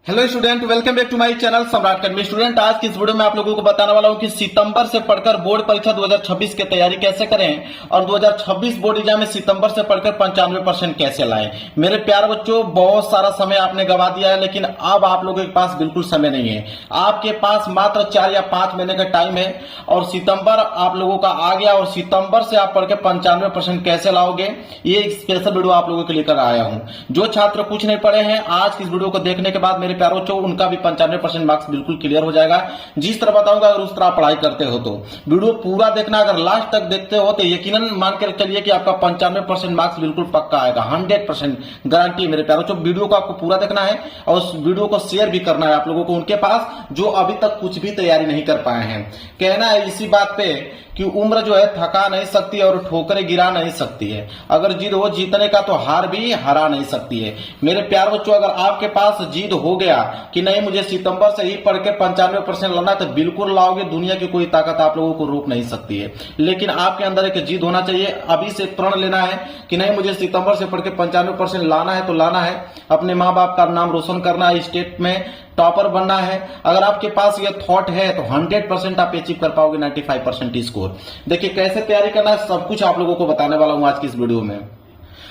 Hello student, welcome back to my channel Samrat Academy. Student, आज की इस वीडियो में आप लोगों को बताने वाला हूं कि सितंबर से पढ़कर बोर्ड परीक्षा 2026 की तैयारी कैसे करें और 2026 बोर्ड एग्जाम में सितंबर से पढ़कर 95% कैसे लाएं। मेरे प्यारे बच्चों, बहुत सारा समय आपने गवा दिया है, लेकिन अब आप लोगों के पास बिल्कुल समय नहीं है। आपके पास मात्र 4 या 5 महीने का टाइम है और सितंबर आप लोगों का आ गया और सितंबर से आप पढ़कर 95% कैसे लाओगे, ये एक स्पेशल वीडियो आप लोगों के लिए कर आया हूं। जो छात्र कुछ नहीं पढ़े हैं, आज की इस वीडियो को देखने के बाद मेरे प्यारों बच्चों उनका भी 95% मार्क्स बिल्कुल क्लियर हो जाएगा। जिस तरह बताऊंगा, अगर उस तरह पढ़ाई करते हो तो वीडियो पूरा देखना। अगर लास्ट तक देखते हो तो यकीनन मान कर चलिए कि आपका 95% मार्क्स बिल्कुल पक्का आएगा। 100% गारंटी मेरे प्यारों बच्चों। वीडियो को आपको पूरा देखना है और उस वीडियो को शेयर भी करना है आप लोगों को उनके पास जो अभी तक कुछ भी तैयारी नहीं कर पाए हैं। कहना है इसी बात पे कि उम्र जो है थका नहीं सकती और ठोकरें गिरा नहीं सकती है। अगर जिद हो जीतने का तो हार भी हरा नहीं सकती है। मेरे प्यार बच्चों, अगर आपके पास जिद हो गया कि नहीं मुझे सितंबर से ही पढ़ के 95% लाना, तो बिल्कुल लाओगे। दुनिया की कोई ताकत आप लोगों को रोक नहीं सकती है। लेकिन आपके अंदर एक जिद होना चाहिए। अभी से प्रण लेना है कि नहीं मुझे सितंबर से पढ़ के 95% लाना है तो लाना है। अपने माँ बाप का नाम रोशन करना है, स्टेट में टॉपर बनना है। अगर आपके पास ये थॉट है तो 100% आप अचीव कर पाओगे 95% स्कोर। देखिए कैसे तैयारी करना है, सब कुछ आप लोगों को बताने वाला हूं आज की इस वीडियो में।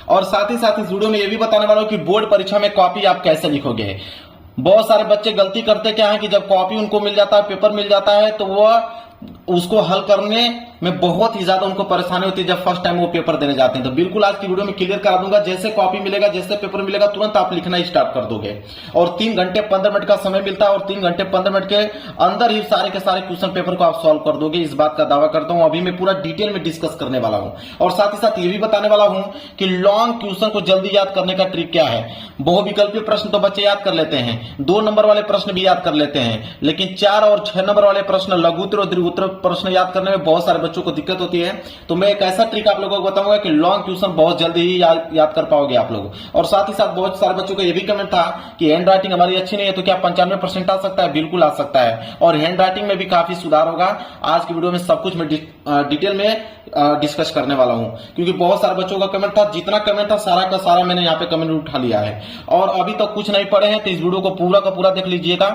और साथ ही साथ इस वीडियो में यह भी बताने वाला हूं कि बोर्ड परीक्षा में कॉपी आप कैसे लिखोगे। बहुत सारे बच्चे गलती करते क्या है कि जब कॉपी उनको मिल जाता है, पेपर मिल जाता है, तो वह उसको हल करने में बहुत ही ज्यादा उनको परेशानी होती है जब फर्स्ट टाइम वो पेपर देने जाते हैं। तो बिल्कुल आज की वीडियो में क्लियर करा दूंगा। जैसे कॉपी मिलेगा, जैसे पेपर मिलेगा, तुरंत आप लिखना स्टार्ट कर दोगे। और 3 घंटे 15 मिनट का समय मिलता है और 3 घंटे 15 मिनट के अंदर ही सारे के सारे क्वेश्चन पेपर को आप सॉल्व कर दोगे। इस बात का दावा करता हूं। अभी मैं पूरा डिटेल में डिस्कस करने वाला हूं और साथ ही साथ ये भी बताने वाला हूं कि लॉन्ग क्वेश्चन को जल्दी याद करने का ट्रिक क्या है। बहुविकल्पीय प्रश्न तो बच्चे याद कर लेते हैं, 2 नंबर वाले प्रश्न भी याद कर लेते हैं, लेकिन 4 और 6 नंबर वाले प्रश्न, लघुत्तर और दीर्घोत्तर प्रश्न याद करने में बहुत सारे बच्चों को दिक्कत होती है। तो मैं एक ऐसा ट्रिक आप लोगों को बताऊंगा कि लॉन्ग क्वेश्चन बहुत जल्दी ही याद कर पाओगे आप लोग। और साथ ही साथ बहुत सारे बच्चों का यह भी कमेंट था कि हैंड राइटिंग हमारी अच्छी नहीं है, तो क्या 95% आ सकता है? बिल्कुल आ सकता है और हैंड राइटिंग में भी काफी सुधार होगा। आज की वीडियो में सब कुछ मैं डिटेल में डिस्कस करने वाला हूं, क्योंकि बहुत सारे बच्चों का कमेंट था। जितना कमेंट था सारा का सारा मैंने यहाँ पे कमेंट उठा लिया है। और अभी तक कुछ नहीं पढ़े हैं तो इस वीडियो को पूरा का पूरा देख लीजिएगा।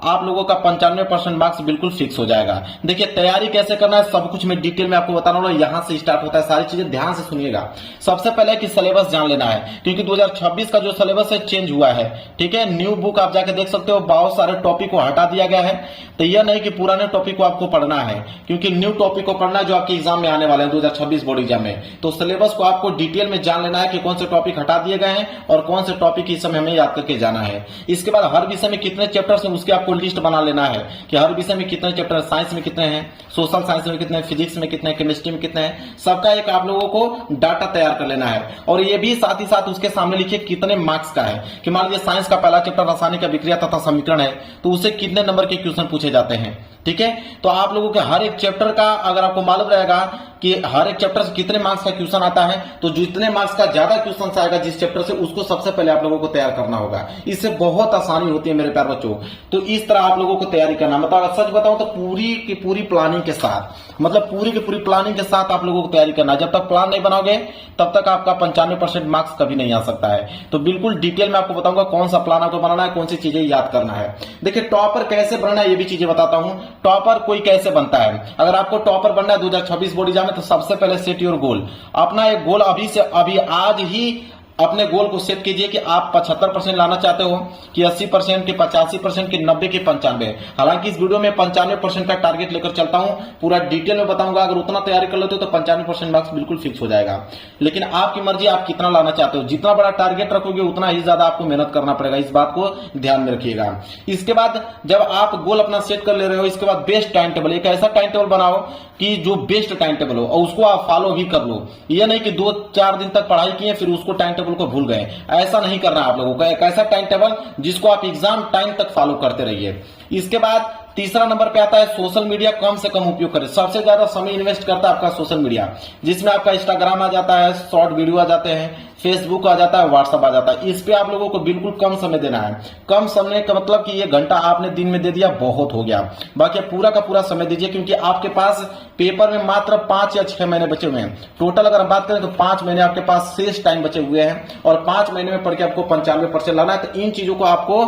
आप लोगों का 95% मार्क्स बिल्कुल फिक्स हो जाएगा। देखिए तैयारी कैसे करना है सब कुछ मैं डिटेल में आपको बताना वाला। यहां से स्टार्ट होता है, सारी चीजें ध्यान से सुनिएगा। सबसे पहले कि सिलेबस जान लेना है, क्योंकि 2026 का जो सिलेबस है चेंज हुआ है। ठीक है, न्यू बुक आप जाके देख सकते हो। बहुत सारे टॉपिक को हटा दिया गया है। तो यह नहीं कि पुराने टॉपिक को आपको पढ़ना है, क्योंकि न्यू टॉपिक को पढ़ना जो आपके एग्जाम में आने वाले हैं 2026 बोर्ड एग्जाम में। तो सिलेबस को आपको डिटेल में जान लेना है कि कौन से टॉपिक हटा दिए गए हैं और कौन से टॉपिक इस समय हमें याद करके जाना है। इसके बाद हर विषय में कितने चैप्टर्स हैं उसकी आपको लिस्ट बना लेना है कि हर विषय में कितने चैप्टर, साइंस में कितने हैं, सोशल साइंस में कितने, फिजिक्स में कितने, केमिस्ट्री में कितने हैं। सबका एक आप लोगों को डाटा तैयार कर लेना है। और ये भी साथ ही साथ उसके सामने लिखिए कितने मार्क्स का है। कि मान लीजिए साइंस का पहला चैप्टर रासायनिक अभिक्रिया तथा समीकरण है, तो उससे कितने नंबर के क्वेश्चन पूछे जाते हैं। ठीक है, तो आप लोगों के हर एक चैप्टर का अगर आपको मालूम रहेगा कि हर एक चैप्टर से कितने मार्क्स का क्वेश्चन आता है, तो जितने मार्क्स का ज्यादा क्वेश्चन आएगा जिस चैप्टर से, उसको सबसे पहले आप लोगों को तैयार करना होगा। इससे बहुत आसानी होती है मेरे प्यारे बच्चों। तो इस तरह आप लोगों को तैयारी करना, मतलब सच बताऊं तो पूरी की पूरी प्लानिंग के साथ, मतलब पूरी की पूरी प्लानिंग के साथ आप लोगों को तैयारी करना। जब तक प्लान नहीं बनाओगे तब तक आपका 95% मार्क्स कभी नहीं आ सकता है। तो बिल्कुल डिटेल में आपको बताऊंगा कौन सा प्लान आपको बनाना है, कौन सी चीजें याद करना है। देखिए टॉपर कैसे बनना है ये भी चीजें बताता हूं। टॉपर कोई कैसे बनता है, अगर आपको टॉपर बनना है 2026 बोर्ड एग्जाम में, तो सबसे पहले सेट योर गोल। अपना एक गोल अभी आज ही अपने गोल को सेट कीजिए कि आप 75% लाना चाहते हो, कि 80%, कि 85%, कि 90, कि 95। हालांकि इस वीडियो में 95% का टारगेट लेकर चलता हूं, पूरा डिटेल में बताऊंगा। अगर उतना तैयारी कर लेते हो तो 95% मार्क्स बिल्कुल फिक्स हो जाएगा। लेकिन आपकी मर्जी, आप कितना लाना चाहते हो। जितना बड़ा टारगेट रखोगे उतना ही ज्यादा आपको मेहनत करना पड़ेगा, इस बात को ध्यान में रखिएगा। इसके बाद जब आप गोल अपना सेट कर ले रहे हो, इसके बाद बेस्ट टाइम टेबल, एक ऐसा टाइम टेबल बनाओ कि जो बेस्ट टाइम टेबल हो और उसको आप फॉलो भी कर लो। यह नहीं कि 2-4 दिन तक पढ़ाई किए फिर उसको टाइम टेबल को भूल गए, ऐसा नहीं करना आप लोगों का। एक ऐसा टाइम टेबल जिसको आप एग्जाम टाइम तक फॉलो करते रहिए। इसके बाद तीसरा नंबर पे आता है सोशल मीडिया कम से कम उपयोग करें। सबसे ज्यादा समय इन्वेस्ट करता है आपका सोशल मीडिया, जिसमें आपका इंस्टाग्राम आ जाता है, शॉर्ट वीडियो आ जाते हैं, फेसबुक आ जाता है, व्हाट्सएप आ जाता है। इस पे आप लोगों को बिल्कुल कम समय देना है। कम समय का मतलब कि ये घंटा आपने दिन में दे दिया बहुत हो गया, बाकी पूरा का पूरा समय दीजिए, क्योंकि आपके पास पेपर में मात्र 5 या 6 महीने बचे हुए हैं। टोटल अगर हम बात करें तो 5 महीने आपके पास शेष टाइम बचे हुए हैं और 5 महीने में पढ़ के आपको 95% लाना है। तो इन चीजों को आपको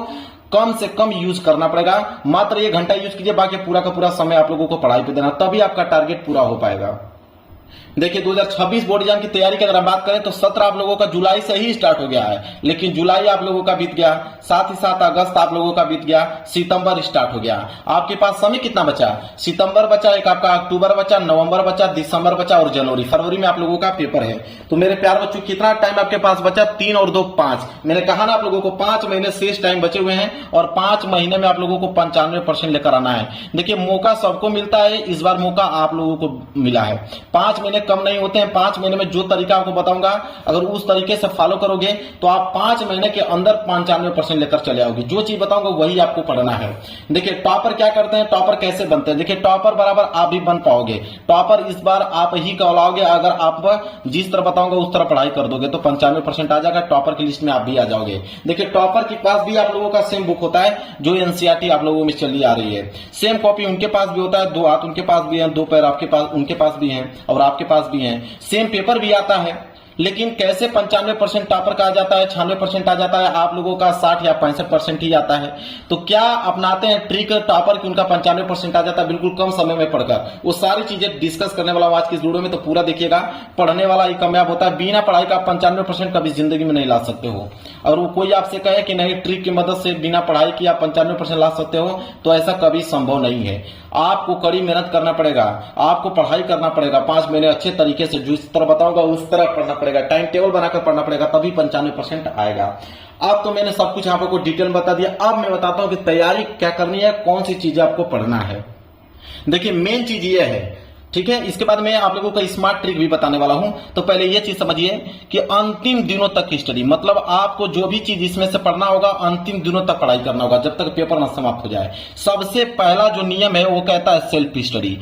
कम से कम यूज करना पड़ेगा। मात्र 1 घंटा यूज कीजिए, बाकी पूरा का पूरा समय आप लोगों को पढ़ाई पे देना, तभी आपका टारगेट पूरा हो पाएगा। देखिए 2026 बोर्ड एग्जाम की तैयारी की अगर हम बात करें तो सत्र आप लोगों का जुलाई से ही स्टार्ट हो गया है, लेकिन जुलाई आप लोगों का बीत गया, साथ ही साथ अगस्त आप लोगों का बीत गया, सितंबर स्टार्ट हो गया। आपके पास समय कितना बचा? सितंबर बचा, एक आपका अक्टूबर बचा, नवंबर बचा, दिसंबर बचा और जनवरी, फरवरी में आप लोगों का पेपर है। तो मेरे प्यार बच्चों कितना टाइम आपके पास बचा? 3 और 2 5। मैंने कहा ना आप लोगों को 5 महीने शेष टाइम बचे हुए हैं और 5 महीने में आप लोगों को 95% लेकर आना है। देखिए मौका सबको मिलता है, इस बार मौका आप लोगों को मिला है। 5 महीने कम नहीं होते हैं। 5 महीने में जो तरीका आपको बताऊंगा अगर उस तरीके से फॉलो करोगे तो आप 5 महीने के अंदर 95% लेकर चले आओगे। जो चीज बताऊंगा वही आपको पढ़ना है। देखिए टॉपर क्या करते हैं, टॉपर कैसे बनते हैं? देखिए टॉपर बराबर आप भी बन पाओगे। टॉपर इस बार आप ही कहलाओगे अगर आप जिस तरह बताऊंगा उस तरह पढ़ाई कर दोगे तो 95% आ जाएगा, टॉपर की लिस्ट में आप भी आ जाओगे। देखिए टॉपर के पास भी आप लोगों का सेम बुक होता है जो एनसीईआरटी आप लोगों में चली आ रही है। सेम कॉपी उनके पास भी होता है, 2 हाथ उनके पास भी है, 2 पैर आपके पास उनके पास भी है और आपके पास भी है। सेम पेपर भी आता है, लेकिन कैसे 95% टॉपर का आ जाता है, 96% आ जाता है, आप लोगों का 60 या 65% ही आता है। तो क्या अपनाते हैं ट्रिक टॉपर की उनका 95% आ जाता है बिल्कुल कम समय में पढ़कर? वो सारी चीजें डिस्कस करने वाला हूं आज की इस वीडियो में, तो पूरा देखिएगा। पढ़ने वाला ही कामयाब होता है, बिना पढ़ाई का 95% कभी जिंदगी में नहीं ला सकते हो। और वो कोई आपसे कहे कि नहीं ट्रिक की मदद से बिना पढ़ाई की आप 95% ला सकते हो, तो ऐसा कभी संभव नहीं है। आपको कड़ी मेहनत करना पड़ेगा, आपको पढ़ाई करना पड़ेगा, 5 महीने अच्छे तरीके से जिस तरह बताऊंगा उस तरह पढ़ना पड़ेगा, टाइम टेबल बनाकर पढ़ना पड़ेगा, तभी 95% आएगा। अब तो मैंने सब कुछ आपको डिटेल में बता दिया। अब मैं बताता हूं कि तैयारी क्या करनी है, कौन सी चीजें आपको पढ़ना है। देखिए मेन चीज ये है, ठीक है। इसके बाद मैं आप लोगों को स्मार्ट ट्रिक भी बताने वाला हूं। तो पहले ये चीज समझिए कि अंतिम दिनों तक की स्टडी, मतलब आपको जो भी चीज इसमें से पढ़ना होगा अंतिम दिनों तक पढ़ाई करना होगा जब तक पेपर न समाप्त हो जाए। सबसे पहला जो नियम है वो कहता है सेल्फ स्टडी।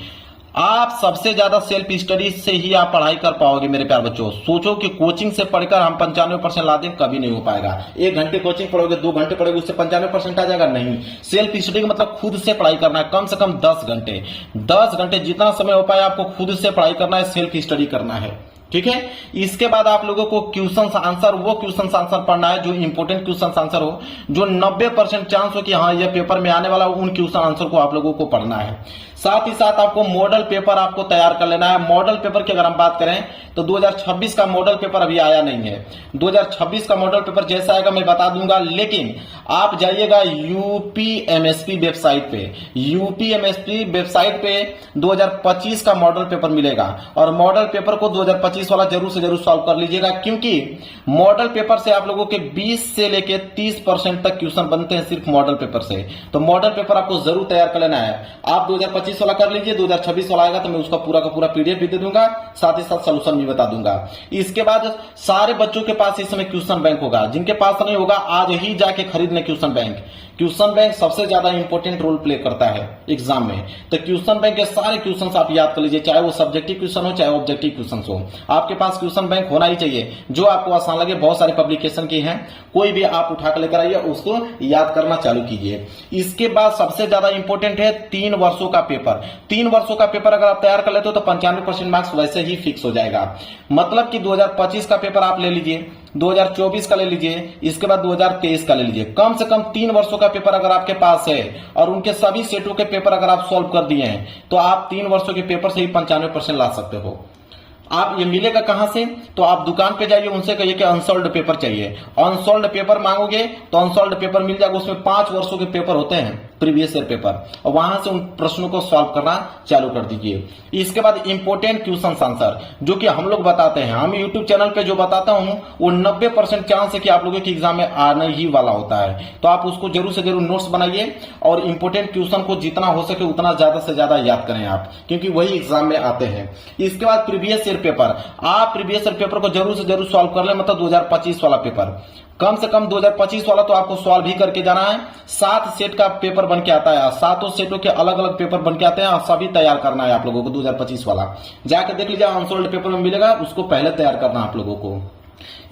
आप सबसे ज्यादा सेल्फ स्टडी से ही आप पढ़ाई कर पाओगे मेरे प्यार बच्चों। सोचो कि कोचिंग से पढ़कर हम 95% ला दें, कभी नहीं हो पाएगा। 1 घंटे कोचिंग पढ़ोगे, 2 घंटे पढ़ोगे, उससे 95% आ जाएगा? नहीं। सेल्फ स्टडी का मतलब खुद से पढ़ाई करना है, कम से कम 10 घंटे। 10 घंटे जितना समय हो पाए आपको खुद से पढ़ाई करना है, सेल्फ स्टडी करना है, ठीक है। इसके बाद आप लोगों को क्वेश्चन आंसर, वो क्वेश्चन आंसर पढ़ना है जो इंपोर्टेंट क्वेश्चन आंसर हो, जो 90% चांस हो कि हाँ यह पेपर में आने वाला हो, उन क्वेश्चन आंसर को आप लोगों को पढ़ना है। साथ ही साथ आपको मॉडल पेपर आपको तैयार कर लेना है। मॉडल पेपर की अगर हम बात करें तो 2026 का मॉडल पेपर अभी आया नहीं है। 2026 का मॉडल पेपर जैसा आएगा मैं बता दूंगा, लेकिन आप जाइएगा यूपीएमएसपी वेबसाइट पे। यूपीएमएसपी वेबसाइट पे 2025 का मॉडल पेपर मिलेगा और मॉडल पेपर को 2025 वाला जरूर से जरूर सॉल्व कर लीजिएगा, क्योंकि मॉडल पेपर से आप लोगों के 20 से लेके 30% तक क्वेश्चन बनते हैं सिर्फ मॉडल पेपर से। तो मॉडल पेपर आपको जरूर तैयार कर लेना है। आप 2025 वाला कर लीजिए, 2026 वाला आएगा तो मैं उसका पूरा का पूरा पीडीएफ भी दे दूंगा, साथ ही साथ सॉल्यूशन भी बता दूंगा। इसके बाद सारे बच्चों के पास इस समय क्वेश्चन बैंक होगा, जिनके पास नहीं होगा आज ही जाके खरीद ले क्वेश्चन बैंक। क्वेश्चन बैंक सबसे ज्यादा इंपॉर्टेंट रोल प्ले करता है एग्जाम में। तो क्वेश्चन बैंक के सारे क्वेश्चन आप याद कर लीजिए, चाहे वो सब्जेक्टिव क्वेश्चन हो चाहे ऑब्जेक्टिव क्वेश्चन हो, आपके पास क्वेश्चन बैंक होना ही चाहिए जो आपको आसान लगे। बहुत सारी पब्लिकेशन की हैं, कोई भी आप उठा कर लेकर आइए, उसको याद करना चालू कीजिए। इसके बाद सबसे ज्यादा इंपॉर्टेंट है 3 वर्षों का पेपर। 3 वर्षों का पेपर अगर आप तैयार कर लेते हो तो 95% मार्क्स वैसे ही फिक्स हो जाएगा। मतलब कि 2025 का पेपर आप ले लीजिए, 2024 का ले लीजिए, इसके बाद 2023 का ले लीजिए। कम से कम 3 वर्षों का पेपर अगर आपके पास है और उनके सभी सेटों के पेपर अगर आप सॉल्व कर दिए हैं तो आप 3 वर्षों के पेपर से ही 95% ला सकते हो। आप ये मिलेगा कहां से? तो आप दुकान पे जाइए, उनसे कहिए कि अनसॉल्व्ड पेपर चाहिए। अनसॉल्व्ड पेपर मांगोगे तो अनसॉल्व्ड पेपर मिल जाएगा। उसमें 5 वर्षों के पेपर होते हैं, प्रीवियस ईयर पेपर, और वहां से उन प्रश्नों को सॉल्व करना चालू कर दीजिए। इसके बाद इंपोर्टेंट क्वेश्चन आंसर जो कि हम लोग बताते हैं, हम यूट्यूब चैनल पे जो बताता हूं वो 90% चांस है कि आप लोगों के एग्जाम में आने ही वाला होता है। तो आप उसको जरूर से जरूर नोट्स बनाइए और इंपोर्टेंट क्वेश्चन को जितना हो सके उतना ज्यादा से ज्यादा याद करें आप, क्योंकि वही एग्जाम में आते हैं। इसके बाद प्रीवियस ईयर पेपर, आप प्रीवियस ईयर पेपर को जरूर से जरूर सॉल्व कर ले, मतलब 2025 वाला पेपर। कम से कम 2025 वाला तो आपको सॉल्व ही करके जाना है। 7 सेट का पेपर बन के आता है, 7 सेटों के अलग अलग पेपर बन के आते हैं और सभी तैयार करना है आप लोगों को। 2025 वाला जाके देख लीजिए, अनसॉल्व्ड पेपर में मिलेगा, उसको पहले तैयार करना आप लोगों को।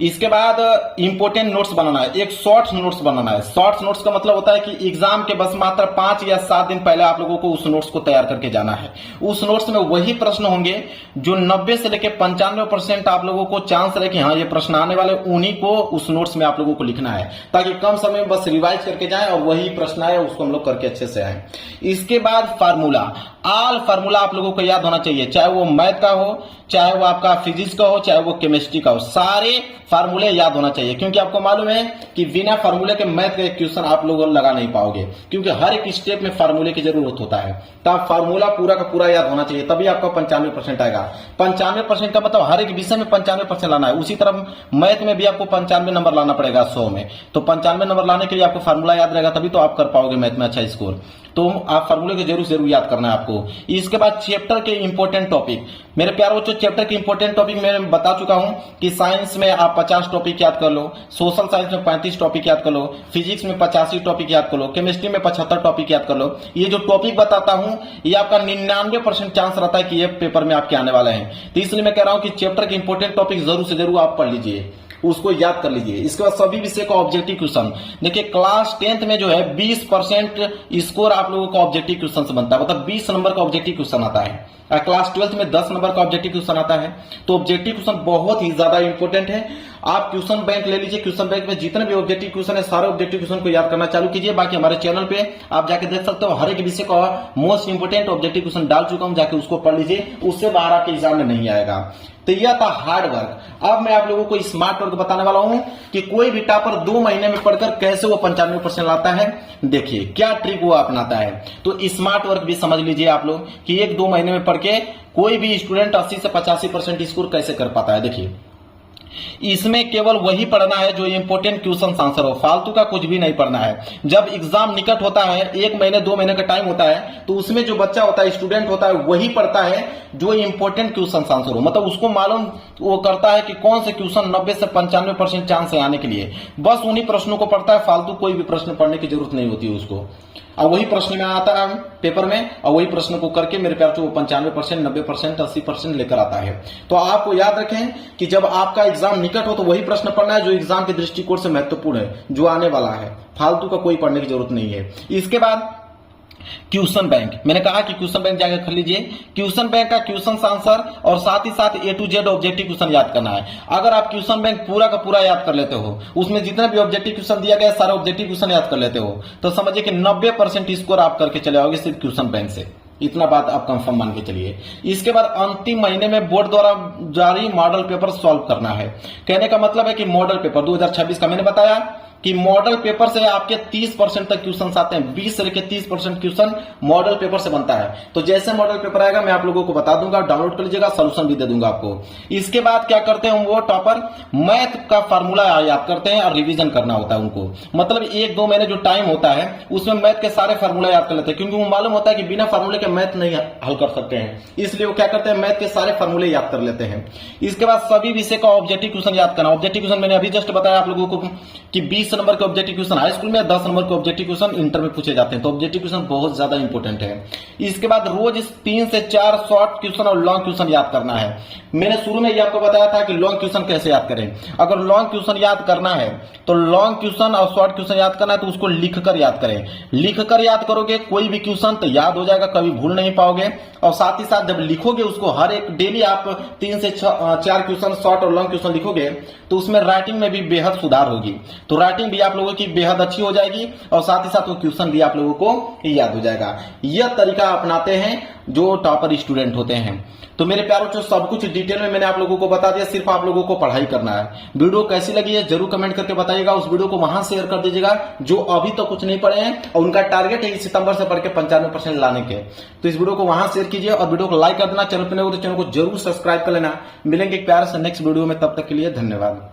इसके बाद इंपोर्टेंट नोट्स बनाना है, एक शॉर्ट नोट्स बनाना है। शॉर्ट नोट्स का मतलब होता है कि एग्जाम के बस मात्र 5 या 7 दिन पहले आप लोगों को उस नोट्स को तैयार करके जाना है। उस नोट्स में वही प्रश्न होंगे जो 90 से लेकर 95% आप लोगों को चांस रहे कि हाँ ये प्रश्न आने वाले, उन्हीं को उस नोट्स में आप लोगों को लिखना है, ताकि कम समय में बस रिवाइज करके जाएं और वही प्रश्न आए उसको हम लोग करके अच्छे से आए। इसके बाद फार्मूला, ऑल फार्मूला आप लोगों को याद होना चाहिए, चाहे वो मैथ का हो, चाहे वो आपका फिजिक्स का हो, चाहे वो केमिस्ट्री का हो, सारे फार्मूले याद होना चाहिए। क्योंकि आपको मालूम है कि बिना फार्मूले के मैथ का क्वेश्चन आप लोग लगा नहीं पाओगे, क्योंकि हर एक स्टेप में फार्मूले की जरूरत होता है। तो आप फार्मूला पूरा का पूरा याद होना चाहिए, तभी आपका 95% आएगा। 95% का मतलब हर एक विषय में 95% लाना है। उसी तरह मैथ में भी आपको 95 नंबर लाना पड़ेगा 100 में। तो 95 नंबर लाने के लिए आपको फार्मूला याद रहेगा, तभी तो आप कर पाओगे मैथ में अच्छा स्कोर। तो आप फार्मूले को जरूर याद करना है आपको। इसके बाद चैप्टर के इंपॉर्टेंट टॉपिक, मेरे प्यारे बच्चों चैप्टर के इंपॉर्टेंट टॉपिक मैं बता चुका हूं कि साइंस में आप 50 टॉपिक याद कर लो, सोशल साइंस में 35 टॉपिक याद कर लो, फिजिक्स में 85 टॉपिक याद कर लो, केमिस्ट्री में 75 टॉपिक याद कर लो। ये जो टॉपिक बताता हूं ये आपका 99% चांस रहता है कि ये पेपर में आपके आने वाला है। तो इसलिए मैं कह रहा हूं कि चैप्टर के इंपॉर्टेंट टॉपिक जरूर से जरूर आप पढ़ लीजिए, उसको याद कर लीजिए। इसके बाद सभी विषय का ऑब्जेक्टिव क्वेश्चन, देखिए क्लास 10th में जो है 20% स्कोर आप लोगों का ऑब्जेक्टिव क्वेश्चन से बनता है, मतलब 20 नंबर का ऑब्जेक्टिव क्वेश्चन आता है। क्लास 12th में 10 नंबर का ऑब्जेक्टिव क्वेश्चन आता है। तो ऑब्जेक्टिव क्वेश्चन बहुत ही ज्यादा इंपॉर्टेंट है। आप क्वेश्चन बैंक ले लीजिए, क्वेश्चन बैंक में जितने भी ऑब्जेक्टिव क्वेश्चन है सारे ऑब्जेक्टिव क्वेश्चन को याद करना चालू कीजिए। बाकी हमारे चैनल पे आप जाके देख सकते हो, हर एक विषय का मोस्ट इंपोर्टेंट ऑब्जेक्टिव क्वेश्चन डाल चुका हूं, जाके उसको पढ़ लीजिए, उससे बाहर आपके एग्जाम में नहीं आएगा। तो यह था हार्ड वर्क। अब मैं आप लोगों को स्मार्ट वर्क बताने वाला हूं कि कोई भी टॉपर 2 महीने में पढ़कर कैसे वो 95% लाता है। देखिए क्या ट्रिक वो अपनाता है। तो स्मार्ट वर्क भी समझ लीजिए आप लोग कि 1-2 महीने में पढ़ के कोई भी स्टूडेंट 80 से 85% स्कोर कैसे कर पाता है। देखिए इसमें केवल वही पढ़ना है जो इंपोर्टेंट क्वेश्चन आंसर हो, फालतू का कुछ भी नहीं पढ़ना है। जब एग्जाम निकट होता है, 1 महीने 2 महीने का टाइम होता है, तो उसमें जो बच्चा होता है, स्टूडेंट होता है, वही पढ़ता है जो इंपोर्टेंट क्वेश्चन आंसर हो, मतलब उसको मालूम वो करता है कि कौन से क्वेश्चन 90 से 95% चांस है आने के लिए, बस उन्हीं प्रश्नों को पढ़ता है। फालतू कोई भी प्रश्न पढ़ने की जरूरत नहीं होती है उसको। और वही प्रश्न में आता है पेपर में, और वही प्रश्न को करके मेरे प्यार से वो 95%, 90%, 80% लेकर आता है। तो आपको याद रखें कि जब आपका एग्जाम निकट हो तो वही प्रश्न पढ़ना है जो एग्जाम के दृष्टिकोण से महत्वपूर्ण है, जो आने वाला है। फालतू का कोई पढ़ने की जरूरत नहीं है। इसके बाद क्वेश्चन बैंक, मैंने कहा कि क्वेश्चन बैंक जाकर कर लीजिए। क्वेश्चन बैंक का क्वेश्चन आंसर और साथ ही साथ A to Z objective question याद करना है। अगर आप क्वेश्चन बैंक पूरा का पूरा याद कर लेते हो, उसमें जितने भी ऑब्जेक्टिव क्वेश्चन दिया गया सारे ऑब्जेक्टिव क्वेश्चन याद कर लेते हो, तो समझिए कि 90% स्कोर आप करके चले आओगे सिर्फ क्वेश्चन बैंक से। इतना बात आप कंफर्म मान के चलिए। इसके बाद अंतिम महीने में बोर्ड द्वारा जारी मॉडल पेपर सॉल्व करना है। कहने का मतलब है कि मॉडल पेपर 2026 का मैंने बताया कि मॉडल पेपर से आपके 30% तक क्वेश्चन आते हैं। 20 से लेकर 30% क्वेश्चन मॉडल पेपर से बनता है। तो जैसे मॉडल पेपर आएगा मैं आप लोगों को बता दूंगा, डाउनलोड कर लीजिएगा, सॉल्यूशन भी दे दूंगा आपको। इसके बाद क्या करते हैं वो टॉपर, मैथ का फार्मूला याद करते हैं और रिवीजन करना होता है उनको। मतलब 1-2 महीने जो टाइम होता है उसमें मैथ के सारे फार्मूला याद कर लेते हैं, क्योंकि वो मालूम होता है कि बिना फार्मूले के मैथ नहीं हल कर सकते हैं। इसलिए वो क्या करते हैं, मैथ के सारे फार्मूले याद कर लेते हैं। इसके बाद सभी विषय का ऑब्जेक्टिव क्वेश्चन याद करना। ऑब्जेक्टिव क्वेश्चन मैंने अभी जस्ट बताया आप लोगों को कि 20 नंबर के ऑब्जेक्टिव क्वेश्चन हाई स्कूल में, 10 नंबर के ऑब्जेक्टिव क्वेश्चन इंटर में पूछे जाते हैं। तो ऑब्जेक्टिव क्वेश्चन बहुत ज्यादा इंपॉर्टेंट है। इसके बाद रोज 3 से 4 शॉर्ट क्वेश्चन और लॉन्ग क्वेश्चन याद करना है। मैंने शुरू में ये आपको बताया था कि लॉन्ग क्वेश्चन कैसे याद करें। अगर लॉन्ग क्वेश्चन याद करना है तो लॉन्ग क्वेश्चन और शॉर्ट क्वेश्चन याद करना है तो उसको लिखकर याद करें। लिखकर याद करोगे कोई भी क्वेश्चन तो याद हो जाएगा, कभी भूल नहीं पाओगे। और साथ ही साथ जब लिखोगे उसको हर एक डेली आप 3 से 4 क्वेश्चन शॉर्ट और लॉन्ग क्वेश्चन लिखोगे तो उसमें राइटिंग में भी बेहद सुधार होगी। तो राइटिंग भी आप लोगों की बेहद अच्छी हो जाएगी और साथ ही साथ वो क्वेश्चन भी आप लोगों को याद हो जाएगा। यह तरीका अपनाते हैं जो टॉपर स्टूडेंट होते हैं। तो मेरे प्यारों जो सब कुछ डिटेल में मैंने आप लोगों को बता दिया, सिर्फ आप लोगों को पढ़ाई करना है। वीडियो कैसी लगी है जरूर कमेंट करके बताइएगा। उस वीडियो को वहां शेयर कर दीजिएगा जो अभी तो कुछ नहीं पढ़े हैं और उनका टारगेट है सितंबर से पढ़ के 95% लाने के। तो इस वीडियो को वहां शेयर कीजिए और वीडियो को लाइक कर देना। चैनल पर नए हो तो चैनल को जरूर सब्सक्राइब कर लेना। मिलेंगे एक प्यार से नेक्स्ट वीडियो में, तब तक के लिए धन्यवाद।